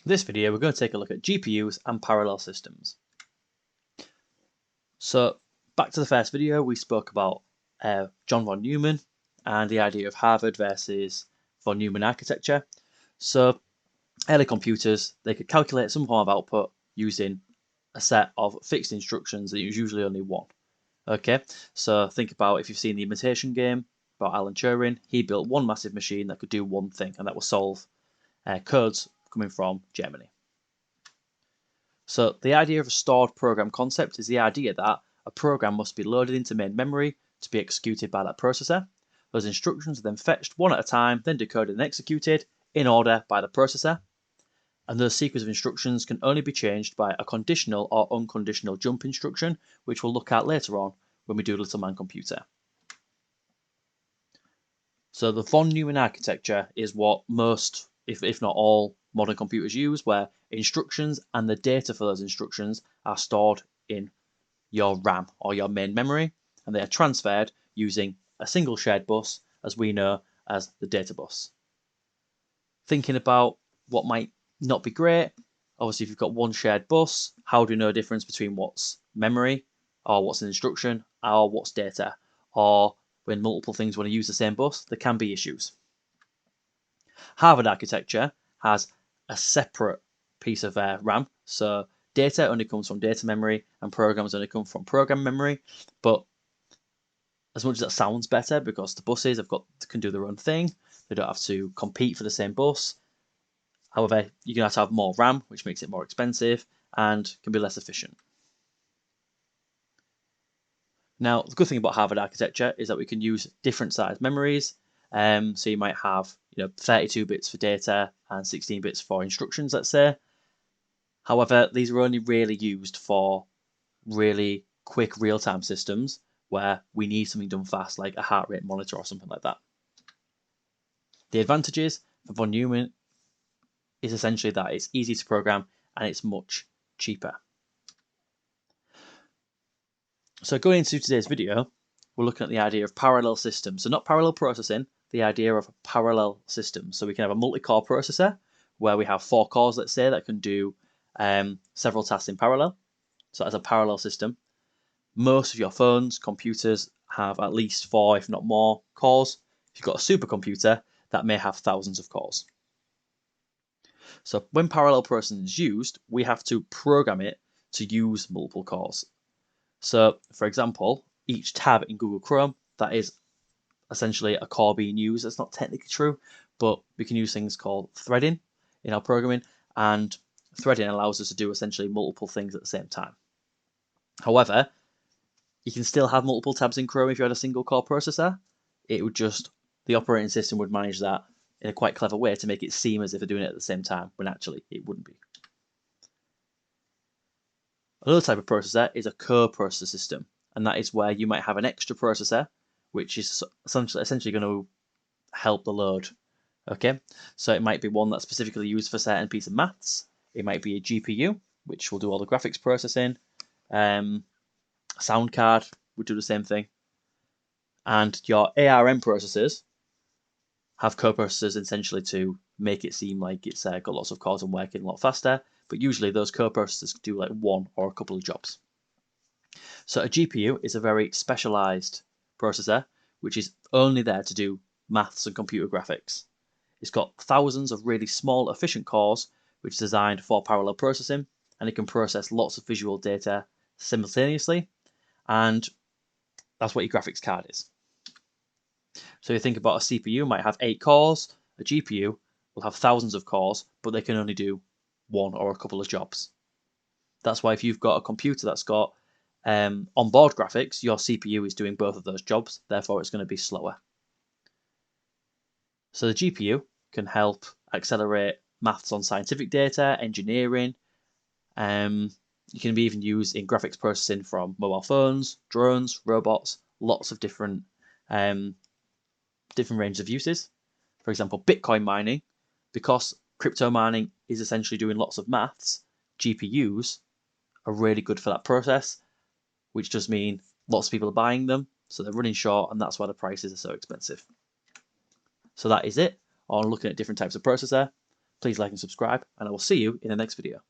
this video, we're going to take a look at GPUs and parallel systems. So back to the first video, we spoke about John von Neumann and the idea of Harvard versus von Neumann architecture. So early computers, they could calculate some form of output using a set of fixed instructions that was usually only one. Okay, so think about if you've seen The Imitation Game about Alan Turing, he built one massive machine that could do one thing, and that was solve codes coming from Germany. So the idea of a stored program concept is the idea that a program must be loaded into main memory to be executed by that processor. Those instructions are then fetched one at a time, then decoded and executed in order by the processor. And those sequence of instructions can only be changed by a conditional or unconditional jump instruction, which we'll look at later on when we do Little Man Computer. So the von Neumann architecture is what most, if not all, modern computers use, where instructions and the data for those instructions are stored in your RAM or your main memory, and they are transferred using a single shared bus, as we know as the data bus. Thinking about what might not be great, obviously if you've got one shared bus, how do you know the difference between what's memory or what's an instruction or what's data? Or when multiple things want to use the same bus, there can be issues. Harvard architecture has a separate piece of RAM, so data only comes from data memory and programs only come from program memory. But as much as that sounds better, because the buses can do their own thing, they don't have to compete for the same bus. However, you're going to have more RAM, which makes it more expensive and can be less efficient. Now, the good thing about Harvard architecture is that we can use different size memories. So you might have 32 bits for data and 16 bits for instructions, let's say. However, these are only really used for really quick real-time systems where we need something done fast, like a heart rate monitor or something like that. The advantages for von Neumann is essentially that it's easy to program and it's much cheaper. So going into today's video, we're looking at the idea of parallel systems. So not parallel processing, the idea of a parallel system. So we can have a multi-core processor where we have 4 cores, let's say, that can do several tasks in parallel. So that's a parallel system. Most of your phones, computers have at least 4, if not more, cores. If you've got a supercomputer, that may have thousands of cores. So when parallel processing is used, we have to program it to use multiple cores. So for example, each tab in Google Chrome, that is essentially a core being used. That's not technically true, but we can use things called threading in our programming, and threading allows us to do essentially multiple things at the same time. However, you can still have multiple tabs in Chrome if you had a single core processor. It would just, the operating system would manage that in a quite clever way to make it seem as if they're doing it at the same time, when actually it wouldn't be. Another type of processor is a co-processor system, and that is where you might have an extra processor, which is essentially going to help the load. Okay, so it might be one that's specifically used for a certain piece of maths. It might be a GPU, which will do all the graphics processing. A sound card would do the same thing. And your ARM processors have co-processors essentially to make it seem like it's got lots of cores and working a lot faster. But usually those co-processors do like one or a couple of jobs. So a GPU is a very specialized processor, which is only there to do maths and computer graphics. It's got thousands of really small, efficient cores, which is designed for parallel processing, and it can process lots of visual data simultaneously, and that's what your graphics card is. So you think about a CPU might have 8 cores, a GPU will have thousands of cores, but they can only do one or a couple of jobs. That's why if you've got a computer that's got onboard graphics, your CPU is doing both of those jobs, therefore it's going to be slower. So the GPU can help accelerate maths on scientific data, engineering. You can be even used in graphics processing from mobile phones, drones, robots, lots of different ranges of uses. For example, Bitcoin mining, because crypto mining is essentially doing lots of maths, GPUs are really good for that process, which does mean lots of people are buying them, so they're running short, and that's why the prices are so expensive. So that is it on looking at different types of processor. Please like and subscribe, and I will see you in the next video.